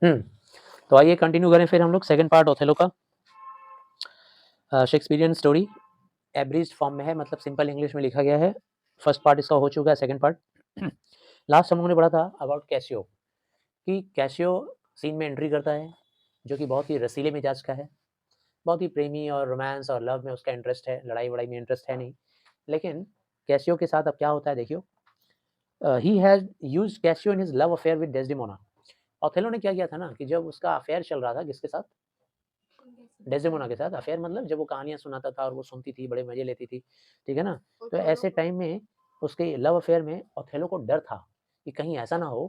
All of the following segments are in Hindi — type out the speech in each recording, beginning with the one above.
तो आइए कंटिन्यू करें फिर हम लोग सेकंड पार्ट ओथेलो का। शेक्सपियरियन स्टोरी एब्रिज्ड फॉर्म में है, मतलब सिंपल इंग्लिश में लिखा गया है। फर्स्ट पार्ट इसका हो चुका है, सेकंड पार्ट लास्ट हम लोगों ने पढ़ा था अबाउट कैसियो, कि कैसियो सीन में एंट्री करता है, जो कि बहुत ही रसीले मिजाज का है, बहुत ही प्रेमी और रोमांस और लव में उसका इंटरेस्ट है, लड़ाई वड़ाई में इंटरेस्ट है नहीं। लेकिन कैसियो के साथ अब क्या होता है देखियो, he has used Casio in his love affair with Desdemona. Othello ने क्या किया था ना, कि जब उसका अफेयर चल रहा था, किसके साथ, डेस्डेमोना के साथ। अफेयर मतलब जब वो कहानियाँ सुनाता था और वो सुनती थी, बड़े मजे लेती थी, ठीक है ना। तो ऐसे टाइम में उसके लव अफेयर में ओथेलो को डर था कि कहीं ऐसा ना हो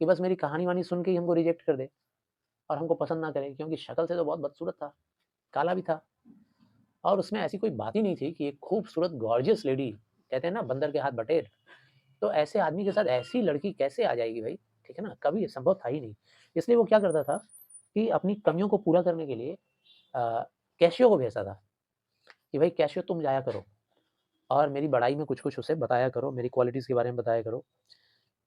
कि बस मेरी कहानी वानी सुन के ही हमको रिजेक्ट कर दे और हमको पसंद ना करे, क्योंकि शक्ल से तो बहुत बदसूरत था, काला भी था, और उसमें ऐसी कोई बात ही नहीं थी कि एक खूबसूरत गॉर्जियस लेडी, कहते हैं ना बंदर के हाथ बटेर, तो ऐसे आदमी के साथ ऐसी लड़की कैसे आ जाएगी भाई, ठीक है ना, कभी संभव था ही नहीं। इसलिए वो क्या करता था कि अपनी कमियों को पूरा करने के लिए कैशियो को भेजता था कि भाई कैशियो तुम जाया करो और मेरी बड़ाई में कुछ कुछ उसे बताया करो, मेरी क्वालिटीज़ के बारे में बताया करो।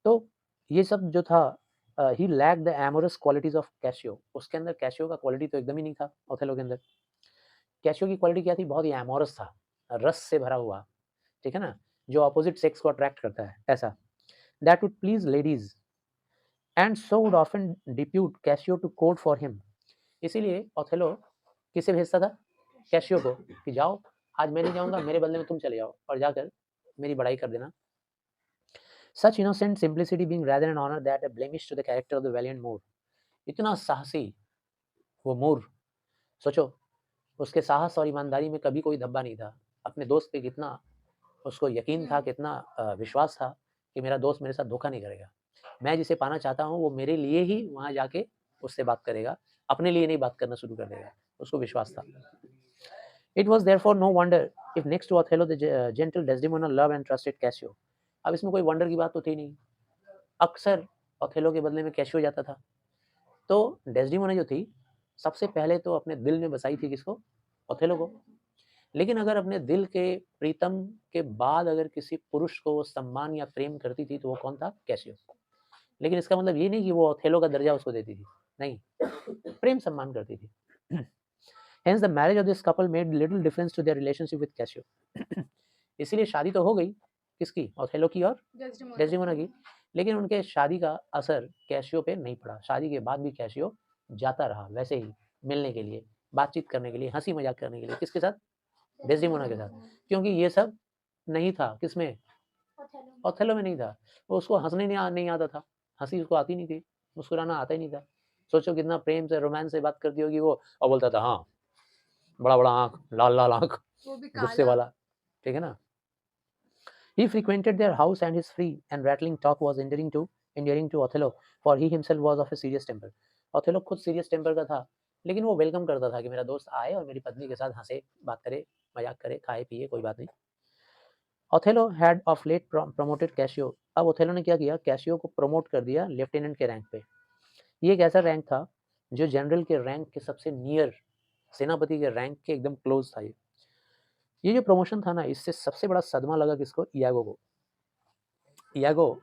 तो ये सब जो था, he lack the amorous qualities of Cassio. उसके अंदर कैशियो का क्वालिटी तो एकदम ही नहीं था ओथेलो के अंदर। कैशियो की क्वालिटी क्या थी, बहुत ही एमोरस था, रस से भरा हुआ, ठीक है ना, जो अपोजिट सेक्स को अट्रैक्ट करता है ऐसा। That would please ladies and so would often depute Cassio to court for him. इसीलिए ओथेलो किसे भेजता था, कैशियो को, कि जाओ, आज मैं नहीं जाऊंगा, मेरे बदले में तुम चले जाओ और जाकर मेरी बड़ाई कर देना। Such innocent simplicity being rather an honor that a blemish to the character of the valiant Moor। इतना साहसी वो मूर, सोचो, उसके साहस और ईमानदारी में कभी कोई धब्बा नहीं था। अपने दोस्त पे कितना उसको यकीन था, कितना विश्वास था कि मेरा दोस्त मेरे साथ धोखा नहीं करेगा। मैं जिसे पाना चाहता हूँ वो मेरे लिए ही वहाँ जाके उससे बात करेगा, अपने लिए नहीं बात करना शुरू कर देगा, उसको विश्वास था। It was therefore no wonder if next to Othello the gentle Desdemona loved and trusted Cassio। अब इसमें कोई वंडर की बात तो थी नहीं, अक्सर ओथेलो के बदले में कैशियो जाता था। तो डेस्डेमोना जो थी, सबसे पहले तो अपने दिल में बसाई थी किसको, ओथेलो को। लेकिन अगर अपने दिल के प्रीतम के बाद अगर किसी पुरुष को वो सम्मान या प्रेम करती थी तो वो कौन था, कैसियो। लेकिन इसका मतलब ये नहीं कि वो ओथेलो का दर्जा उसको देती थी, नहीं, प्रेम सम्मान करती थी। Hence the marriage of this couple made little difference to their relationship with Cassio। इसीलिए शादी तो हो गई, किसकी, ओथेलो की और डेस्डेमोना की, लेकिन उनके शादी का असर कैशियो पे नहीं पड़ा। शादी के बाद भी कैशियो जाता रहा वैसे ही, मिलने के लिए, बातचीत करने के लिए, हंसी मजाक करने के लिए, किसके साथ, डेस्डेमोना के साथ, क्योंकि ये सब नहीं था किसमें, ओथेलो में नहीं था। वो उसको हंसने नहीं आता था, हंसी उसको आती नहीं थी, मुस्कुराना आता ही नहीं था। सोचो कितना प्रेम से रोमांस से बात करती होगी वो, और बोलता था हाँ, बड़ा बड़ा आंख, लाल लाल आंख, गुस्से वाला, ठीक है ना। He frequented their house and his free and rattling talk was endearing to Othello, for he himself was of a serious temper। Othello खुद सीरियस टेम्पर का था, लेकिन वो वेलकम करता था कि मेरा दोस्त आए और मेरी पत्नी के साथ हंसे, बात करे, मजाक करे, खाए पिए, कोई बात नहीं। Othello had of late promoted Cassio. अब ओथेलो ने क्या किया, कैशियो को प्रमोट कर दिया लेफ्टिनेंट के रैंक पे। ये एक ऐसा रैंक था जो जनरल के रैंक के सबसे नियर, सेनापति के रैंक के एकदम क्लोज था। ये जो प्रमोशन था ना, इससे सबसे बड़ा सदमा लगा किसको, इयागो को। इयागो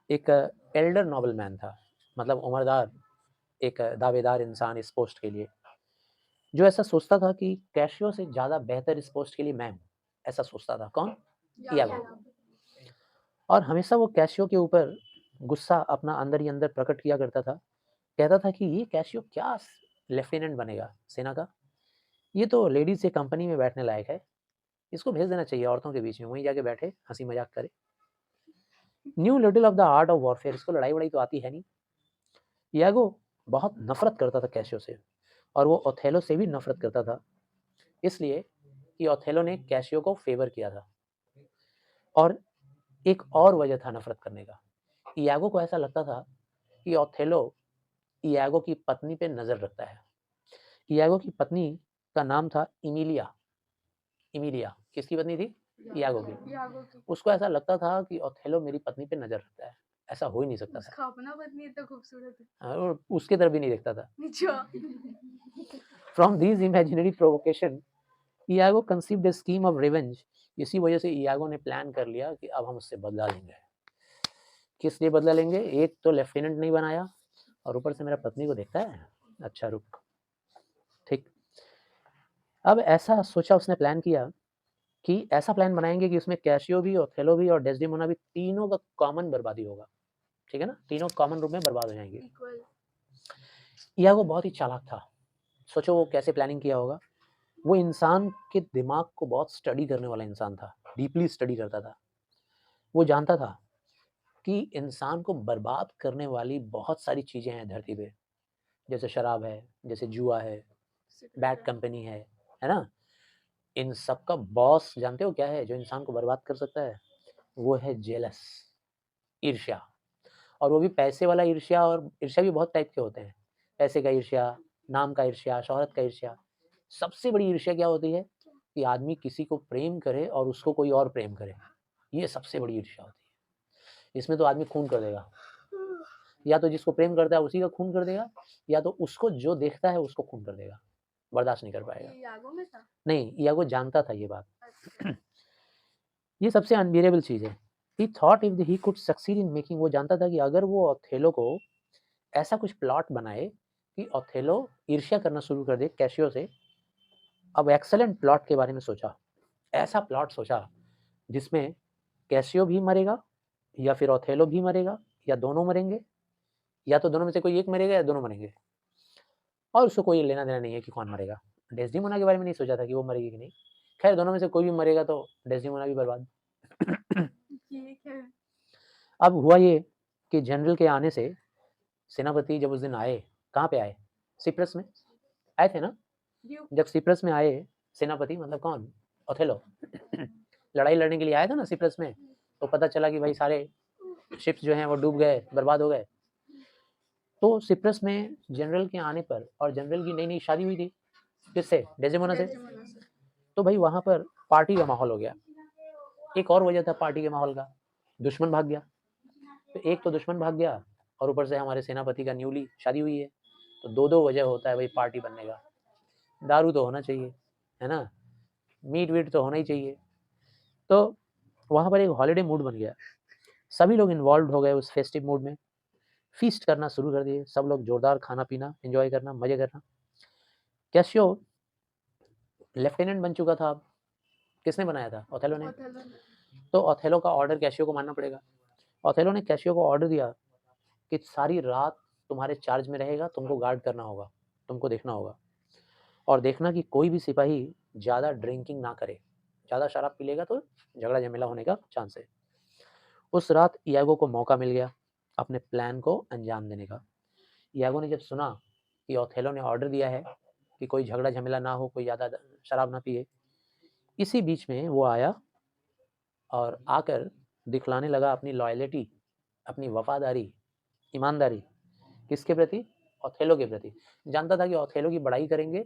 एक एल्डर नोबल मैन था, मतलब उम्रदार, एक दावेदार इंसान इस पोस्ट के लिए, जो ऐसा सोचता था कि कैशियो से ज़्यादा बेहतर इस पोस्ट के लिए मैं हूँ। ऐसा सोचता था कौन, इयागो। और हमेशा वो कैशियो के ऊपर गुस्सा अपना अंदर ही अंदर प्रकट किया करता था। कहता था कि ये कैशियो क्या लेफ्टिनेंट बनेगा सेना का, ये तो लेडीज के कंपनी में बैठने लायक है, इसको भेज देना चाहिए औरतों के बीच में, वहीं जाके बैठे हंसी मजाक करे। New little of the art of warfare, इसको लड़ाई वड़ाई तो आती है नहीं। यागो बहुत नफरत करता था कैशियो से, और वो ओथेलो से भी नफरत करता था, इसलिए कि ओथेलो ने कैशियो को फेवर किया था। और एक और वजह था नफरत करने का, इयागो को ऐसा लगता था कि ओथेलो इयागो की पत्नी पे नजर रखता है। इयागो की पत्नी का नाम था इमिलिया। इमिलिया किसकी पत्नी थी, इयागो की। उसको ऐसा लगता था कि ओथेलो मेरी पत्नी पे नजर रखता है, ऐसा हो ही नहीं सकता था। अपना पत्नी इतना खूबसूरत है, और उसके तरफ भी नहीं देखता था। From these imaginary provocation Iago conceived a scheme of revenge. इसी वजह से इयागो ने प्लान कर लिया कि अब हम उससे बदला लेंगे। किस लिए बदला लेंगे, एक तो लेफ्टिनेंट नहीं बनाया, और ऊपर से मेरा पत्नी को देखता है, अच्छा रुक, ठीक। अब ऐसा सोचा उसने, प्लान किया कि ऐसा प्लान बनाएँगे कि उसमें कैसियो भी, ओथेलो भी और डेस्डेमोना भी, तीनों का कॉमन बर्बादी होगा, ठीक है ना? तीनों कॉमन रूप में बर्बाद हो जाएँगे। इयागो बहुत ही चालाक था। सोचो वो कैसे प्लानिंग किया होगा। वो इंसान के दिमाग को बहुत स्टडी करने वाला इंसान था, डीपली स्टडी करता था। वो जानता था कि इंसान को बर्बाद करने वाली बहुत सारी चीज़ें हैं धरती पे, जैसे शराब है, जैसे जुआ है, बैड कंपनी है ना? इन सब का बॉस जानते हो क्या है जो इंसान को बर्बाद कर सकता है? वो है जेलस, ईर्ष्या। और वो भी पैसे वाला ईर्ष्या, और ईर्ष्या भी बहुत टाइप के होते हैं। पैसे का ईर्ष्या, नाम का ईर्ष्या, शोहरत का ईर्ष्या। सबसे बड़ी ईर्ष्या क्या होती है कि आदमी किसी को प्रेम करे और उसको कोई और प्रेम करे। ये सबसे बड़ी ईर्ष्या होती है। इसमें तो आदमी खून कर देगा। या तो जिसको प्रेम करता है उसी का खून कर देगा, या तो उसको जो देखता है उसको खून कर देगा। बर्दाश्त नहीं कर पाएगा। यागो में था? नहीं, यागो जानता था ये बात। ये सबसे अनबियरेबल चीज़ है। ही thought if he could succeed in making, वो जानता था कि अगर वो ओथेलो को ऐसा कुछ प्लॉट बनाए कि ओथेलो ईर्ष्या करना शुरू कर दे कैसियो से। अब एक्सीलेंट प्लॉट के बारे में सोचा, ऐसा प्लॉट सोचा जिसमें कैसियो भी मरेगा, या फिर ओथेलो भी मरेगा, या दोनों मरेंगे, या तो दोनों में से कोई एक मरेगा या दोनों मरेंगे, और उसको कोई लेना देना नहीं है कि कौन मरेगा। डेस्डेमोना के बारे में नहीं सोचा था कि वो मरेगी कि नहीं। खैर दोनों में से कोई भी मरेगा तो डेस्डेमोना भी बर्बाद। ठीक है। अब हुआ ये कि जनरल के आने से सेनापति जब उस दिन आए, कहाँ पे आए? सिप्रस में आए थे ना? जब सिप्रस में आए सेनापति, मतलब कौन? ओथेलो। लड़ाई लड़ने के लिए आया था ना सिप्रस में, तो पता चला कि भाई सारे शिप्स जो हैं वो डूब गए, बर्बाद हो गए। तो सिप्रस में जनरल के आने पर, और जनरल की नई-नई शादी हुई थी, किससे? डेस्डेमोना से। तो भाई वहाँ पर पार्टी का माहौल हो गया। एक और वजह था पार्टी के माहौल का, दुश्मन भाग गया। तो एक तो दुश्मन भाग गया, और ऊपर से हमारे सेनापति का न्यूली शादी हुई है, तो दो वजह होता है भाई पार्टी बनने का। दारू तो होना चाहिए, है ना? मीट वीट तो होना ही चाहिए। तो वहाँ पर एक हॉलिडे मूड बन गया। सभी लोग इन्वॉल्व हो गए उस फेस्टिव मूड में, फीस्ट करना शुरू कर दिए। सब लोग जोरदार खाना पीना एंजॉय करना, मजे करना। कैसियो लेफ्टिनेंट बन चुका था अब। किसने बनाया था? ओथेलो ने। तो ओथेलो का ऑर्डर कैसियो को मानना पड़ेगा। ओथेलो ने कैसियो को ऑर्डर दिया कि सारी रात तुम्हारे चार्ज में रहेगा, तुमको गार्ड करना होगा, तुमको देखना होगा, और देखना कि कोई भी सिपाही ज़्यादा ड्रिंकिंग ना करे। ज़्यादा शराब पी लेगा तो झगड़ा झमेला होने का चांस है। उस रात इयागो को मौका मिल गया अपने प्लान को अंजाम देने का। इयागो ने जब सुना कि ओथेलो ने ऑर्डर दिया है कि कोई झगड़ा झमेला ना हो, कोई ज़्यादा शराब ना पिए, इसी बीच में वो आया और आकर दिखलाने लगा अपनी लॉयल्टी, अपनी वफादारी, ईमानदारी। किसके प्रति? ओथेलो के प्रति। जानता था कि ओथेलो की बड़ाई करेंगे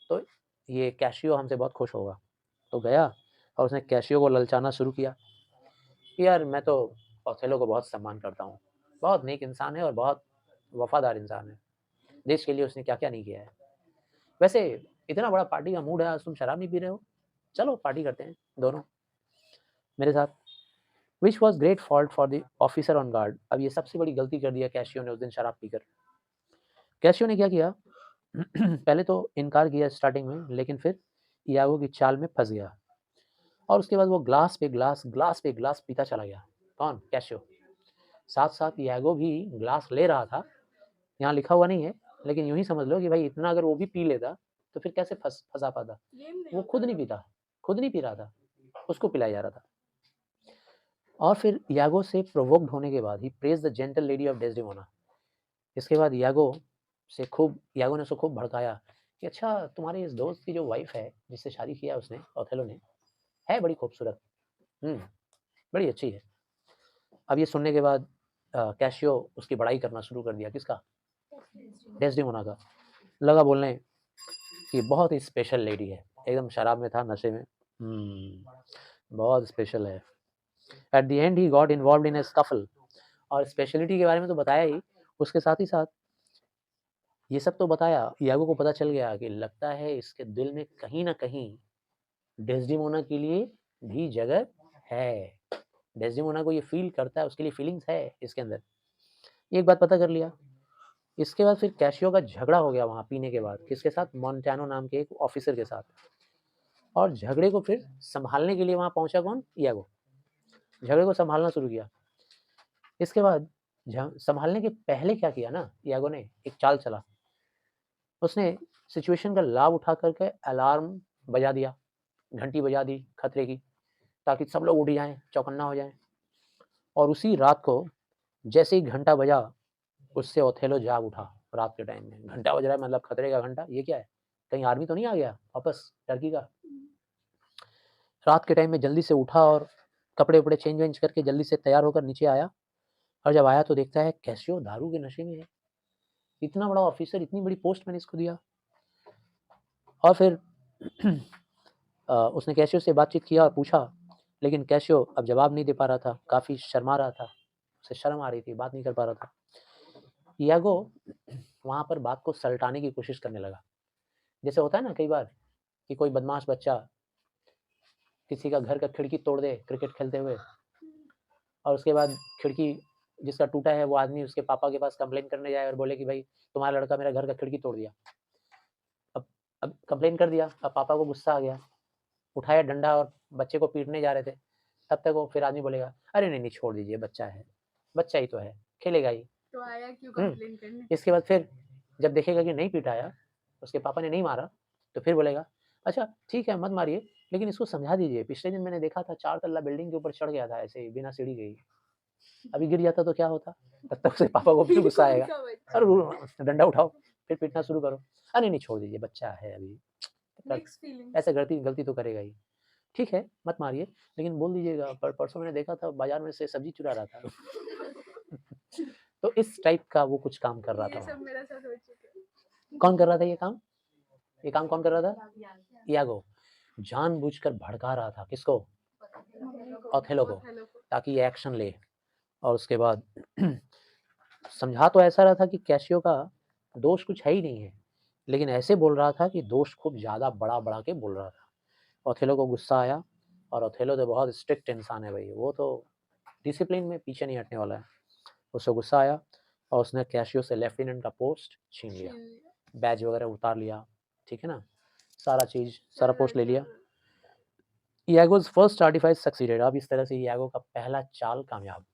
तो ये कैसियो हमसे बहुत खुश होगा। तो गया और उसने कैसियो को ललचाना शुरू किया कि यार मैं तो ओथेलो को बहुत सम्मान करता हूँ, बहुत नेक इंसान है और बहुत वफादार इंसान है। देश के लिए उसने क्या-क्या नहीं किया है। वैसे इतना बड़ा पार्टी का मूड है, आज तुम शराब नहीं पी रहे हो? चलो पार्टी करते हैं दोनों, मेरे साथ। Which was great fault for the officer on guard. अब ये सबसे बड़ी गलती कर दिया कैसियो ने उस दिन शराब पीकर। कैसियो ने क्या किया? पहले तो इनकार किया स्टार्टिंग में, लेकिन फिर इयागो की चाल में फँस गया, और उसके बाद वो ग्लास पे ग्लास, ग्लास पे ग्लास पीता चला गया। कौन? कैसियो। साथ-साथ इयागो भी ग्लास ले रहा था, यहाँ लिखा हुआ नहीं है, लेकिन यूँ ही समझ लो कि भाई इतना अगर वो भी पी लेता, तो फिर कैसे फँसा पाता? वो खुद नहीं पीता, खुद नहीं पी रहा था, उसको पिलाया जा रहा था। और फिर इयागो से प्रोवोक्ड होने के बाद he praise the gentle lady of Desdemona. इसके बाद इयागो ने उसको खूब भड़काया कि अच्छा तुम्हारे इस दोस्त की जो वाइफ़ है, जिससे शादी किया उसने, ओथेलो ने, है बड़ी खूबसूरत। हुँ, बड़ी अच्छी है। अब ये सुनने के बाद कैसियो उसकी बड़ाई करना शुरू कर दिया। किसका? डेस्डेमोना का। लगा बोलने कि बहुत ही स्पेशल लेडी है। एकदम शराब में था, नशे में। बहुत स्पेशल है। At the and he got involved in a scuffle. और स्पेशलिटी के बारे में तो बताया ही, उसके साथ ही साथ ये सब तो बताया। यागो को पता चल गया कि लगता है इसके दिल में कहीं न कहीं डेस्डेमोना के लिए भी जगह है। डेस्डेमोना को ये फ़ील करता है, उसके लिए फीलिंग्स है इसके अंदर। एक बात पता कर लिया, इसके बाद फिर कैशियो का झगड़ा हो गया वहाँ पीने के बाद, किसके साथ? मोंटानो नाम के एक ऑफिसर के साथ। और झगड़े को फिर संभालने के लिए वहाँ पहुँचा कौन? इयागो। झगड़े को संभालना शुरू किया। इसके बाद संभालने के पहले क्या किया ना, इयागो ने एक चाल चला। उसने सिचुएशन का लाभ उठा करके अलार्म बजा दिया, घंटी बजा दी खतरे की, ताकि सब लोग उठ जाएं, चौकन्ना हो जाएं। और उसी रात को जैसे ही घंटा बजा, उससे ओथेलो जाग उठा। रात के टाइम में घंटा बज रहा है, मतलब खतरे का घंटा। ये क्या है, कहीं आर्मी तो नहीं आ गया वापस टर्की का? रात के टाइम में जल्दी से उठा और कपड़े उपड़े चेंज वेंज करके जल्दी से तैयार होकर नीचे आया। और जब आया तो देखता है कैसियो दारू के नशे में है। इतना बड़ा ऑफिसर, इतनी बड़ी पोस्ट मैंने इसको दिया। और फिर उसने कैसियो से बातचीत किया और पूछा, लेकिन कैसियो अब जवाब नहीं दे पा रहा था, काफ़ी शर्मा रहा था, उसे शर्म आ रही थी, बात नहीं कर पा रहा था। इयागो वहाँ पर बात को सलटाने की कोशिश करने लगा। जैसे होता है ना कई बार कि कोई बदमाश बच्चा किसी का घर का खिड़की तोड़ दे क्रिकेट खेलते हुए, और उसके बाद खिड़की जिसका टूटा है वो आदमी उसके पापा के पास कंप्लेन करने जाए और बोले कि भाई तुम्हारा लड़का मेरा घर का खिड़की तोड़ दिया। अब अब कंप्लेन कर दिया, अब पापा को गुस्सा आ गया, उठाया डंडा और बच्चे को पीटने जा रहे थे। तब तक वो फिर आदमी बोलेगा, अरे नहीं नहीं छोड़ दीजिए, बच्चा है, बच्चा ही तो है, खेलेगा ही। तो आया क्यों कंप्लेन करने? इसके बाद फिर जब देखेगा कि नहीं पिटाया, उसके पापा ने नहीं मारा, तो फिर बोलेगा, अच्छा ठीक है मत मारिए, लेकिन इसको समझा दीजिए, पिछले दिन मैंने देखा था 4 तल्ला बिल्डिंग के ऊपर चढ़ गया था ऐसे ही बिना सीढ़ी के ही। अभी गिर जाता तो क्या होता? तब तक उसके पापा को फिर गुस्सा आएगा, का बच्चा। अरे डंडा उठाओ, फिर पीटना शुरू करो। अरे नहीं छोड़ दीजिए, बच्चा है अभी, मिक्स फीलिंग्स। ऐसे गलती गलती तो करेगा ही। ठीक है, मत मारिए, लेकिन बोल दीजिएगा परसों मैंने देखा था बाज़ार में से सब्ज़ी चुरा रहा था। तो इस टाइप का वो कुछ काम कर रहा था ये वहाँ। सब मेरे साथ हो चुका है। कौन कर रहा था ये काम? ये काम कौन कर रहा था? इयागो। जानबूझकर भड़का रहा था किसको? ओथेलो को, ओथेलो को। ताकि ये एक्शन ले। और उसके बाद समझा तो ऐसा रहा था कि कैसियो का दोष कुछ है ही नहीं है, लेकिन ऐसे बोल रहा था कि दोष खूब ज़्यादा बढ़ा-बढ़ा के बोल रहा था। ओथेलो को गुस्सा आया, और ओथेलो तो बहुत स्ट्रिक्ट इंसान है भाई, वो तो डिसिप्लिन में पीछे नहीं हटने वाला है। उसे गुस्सा आया और उसने कैसियो से लेफ्टिनेंट का पोस्ट छीन लिया, बैज वगैरह उतार लिया, ठीक है ना? सारा चीज़, सारा पोस्ट ले लिया। इयागो's फर्स्ट आर्टिफाइस सक्सीडेड। अब इस तरह से इयागो का पहला चाल कामयाब।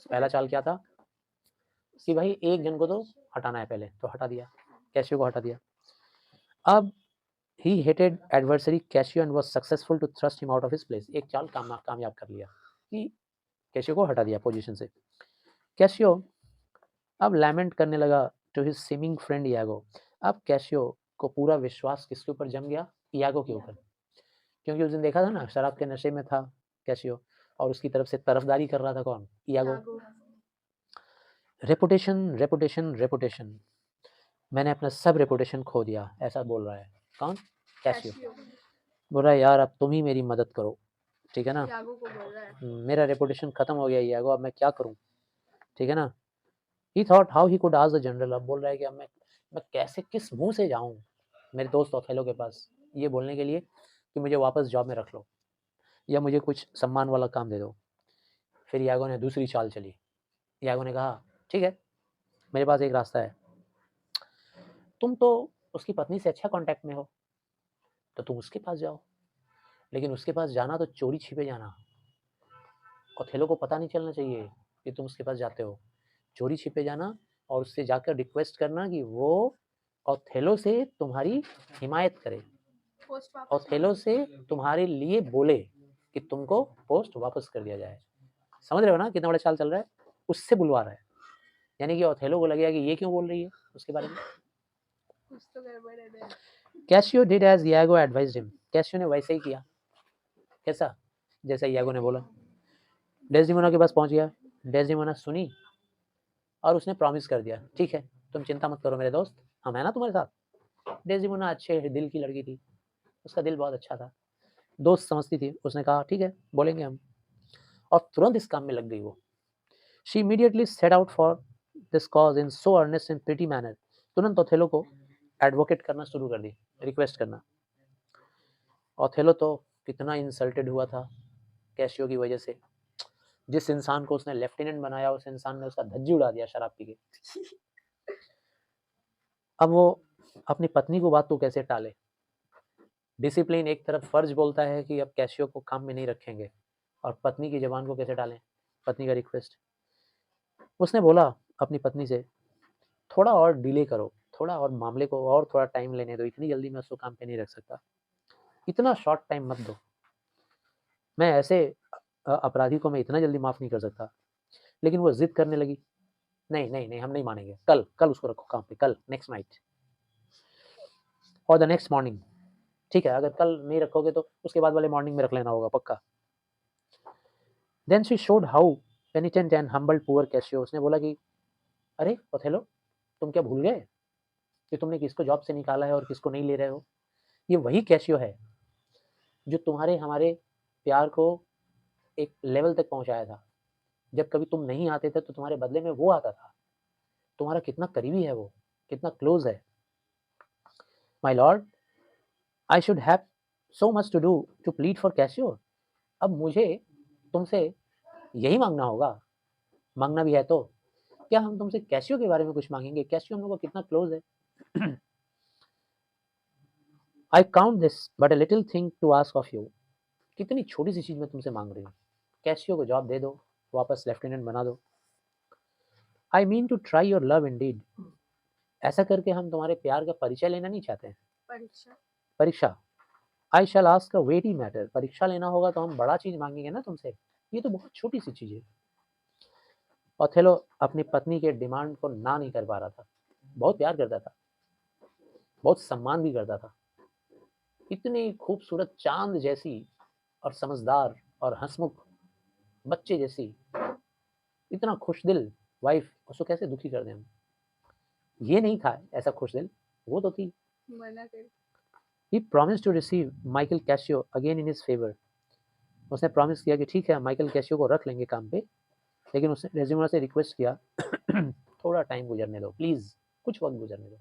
पहला चाल क्या था कि भाई एक जन को तो हटाना है पहले, तो हटा दिया, कैसियो को हटा दिया। अब he hated adversary Cassio and was successful to thrust him out of his place. एक चाल कामयाब कर लिया कि कैसियो को हटा दिया पोजीशन से। कैसियो अब लैमेंट करने लगा to his seeming friend Iago. अब कैसियो को पूरा विश्वास किसके ऊपर जम गया? इयागो के ऊपर। क्योंकि उस दिन देखा था ना, शराब के नशे में था कैसियो, और उसकी तरफ से तरफदारी कर रहा था कौन? इयागो। रेपुटेशन रेपुटेशन रेपुटेशन, मैंने अपना सब रेपुटेशन खो दिया, ऐसा बोल रहा है कौन? कैसियो। बोल रहा है यार अब तुम ही मेरी मदद करो, ठीक है ना? इयागो को बोल रहा है। मेरा रेपुटेशन खत्म हो गया इयागो, अब मैं क्या करूं, ठीक है ना? ही thought how he could ask the general. अब बोल रहा है कि अब मैं कैसे, किस मुंह से जाऊं मेरे दोस्त ओथेलो के पास ये बोलने के लिए कि मुझे वापस जॉब में रख लो, या मुझे कुछ सम्मान वाला काम दे दो। फिर इयागो ने दूसरी चाल चली। इयागो ने कहा ठीक है, मेरे पास एक रास्ता है, तुम तो उसकी पत्नी से अच्छा कांटेक्ट में हो, तो तुम उसके पास जाओ, लेकिन उसके पास जाना तो चोरी छिपे जाना, ओथेलो को पता नहीं चलना चाहिए कि तुम उसके पास जाते हो। चोरी छिपे जाना और उससे जाकर रिक्वेस्ट करना कि वो ओथेलो से तुम्हारी हिमायत करे, ओथेलो से तुम्हारे लिए बोले कि तुमको पोस्ट वापस कर दिया जाए। समझ रहे हो ना कितना बड़ा चाल चल रहा है? उससे बुलवा रहा है, यानी कि ओथेलो को लगेगा कि ये क्यों बोल रही है उसके बारे में। कुछ तो गड़बड़ है। Cassio did as Iago advised him. Cassio ने वैसे ही किया, कैसा? जैसा इयागो ने बोला। डेस्डिमोना के पास पहुंच गया। डेस्डिमोना सुनी और उसने प्रॉमिस कर दिया, ठीक है तुम चिंता मत करो मेरे दोस्त, हम है ना तुम्हारे साथ। डेस्डिमोना अच्छे दिल की लड़की थी, उसका दिल बहुत अच्छा था, दोस्त समझती थी। उसने कहा ठीक है बोलेंगे हम, और तुरंत इस काम में लग गई वो। She immediately set out for this cause in so earnest and pretty manner. तुरंत ओथेलो को एडवोकेट करना शुरू कर दी, रिक्वेस्ट करना। ओथेलो तो कितना इंसल्टेड हुआ था कैसियो की वजह से। जिस इंसान को उसने लेफ्टिनेंट बनाया, उस इंसान ने उसका धज्जी उड़ा दिया शराब पी के। अब वो अपनी पत्नी को बात तो कैसे टाले? डिसिप्लिन एक तरफ फ़र्ज़ बोलता है कि अब कैसियो को काम में नहीं रखेंगे और पत्नी की ज़ुबान को कैसे टालें? पत्नी का रिक्वेस्ट। उसने बोला अपनी पत्नी से, "थोड़ा और डिले करो, थोड़ा और मामले को और थोड़ा टाइम लेने दो, इतनी जल्दी मैं उसको काम पे नहीं रख सकता। इतना शॉर्ट टाइम मत दो। मैं ऐसे अपराधी को मैं इतना जल्दी माफ़ नहीं कर सकता।" लेकिन वो ज़िद करने लगी, "नहीं, नहीं, नहीं, हम नहीं मानेंगे। कल, कल उसको रखो काम पे, कल, नेक्स्ट नाइट और द नेक्स्ट मॉर्निंग। ठीक है, अगर कल नहीं रखोगे तो उसके बाद वाले मॉर्निंग में रख लेना होगा पक्का।" Then she showed how penitent and humbled poor Cassio. उसने बोला कि, "अरे ओथेलो, तुम क्या भूल गए कि तुमने किसको जॉब से निकाला है और किसको नहीं ले रहे हो? ये वही कैसियो है जो तुम्हारे हमारे प्यार को एक लेवल तक पहुँचाया था। जब कभी तुम नहीं आते थे तो तुम्हारे बदले में वो आता था। तुम्हारा कितना करीबी है वो, कितना क्लोज़ है। My lord, I should have so much to do to plead for Cassio." अब मुझे तुमसे यही माँगना होगा, माँगना भी है तो। क्या हम तुमसे कैसियो के बारे में कुछ माँगेंगे? कैसियो हम लोग का कितना क्लोज़ है। I count this but a little thing to ask of you. कितनी छोटी-सी चीज़ मैं तुमसे माँग रही हूँ। कैसियो को जॉब दे दो, वापस लेफ्टिनेंट बना दो। I mean to try your love indeed. ऐसा करके हम तुम्हारे प्यार का परिचय लेना नहीं चाहते हैं। परीक्षा। परीक्षा। आई शैल आस्क अ वेटी मैटर। परीक्षा लेना होगा तो हम बड़ा चीज़ माँगेंगे ना तुमसे। ये तो बहुत छोटी-सी चीज़ है। ओथेलो अपनी पत्नी के डिमांड को ना नहीं कर पा रहा था। बहुत प्यार करता था, बहुत सम्मान भी करता था। इतनी खूबसूरत चाँद जैसी और समझदार और हँसमुख बच्चे जैसी, इतना खुशदिल वाइफ़, उसको कैसे दुखी कर दें हम? ये नहीं था ऐसा खुशदिल, वो तो थी। मना कर। He promised to receive Michael Cassio again in his favour. उसने प्रॉमिस किया कि ठीक है, माइकल कैसियो को रख लेंगे काम पे, लेकिन उसने रेज़िमेंट से रिक्वेस्ट किया, थोड़ा टाइम गुज़रने दो, प्लीज़ कुछ वक़्त गुज़रने दो।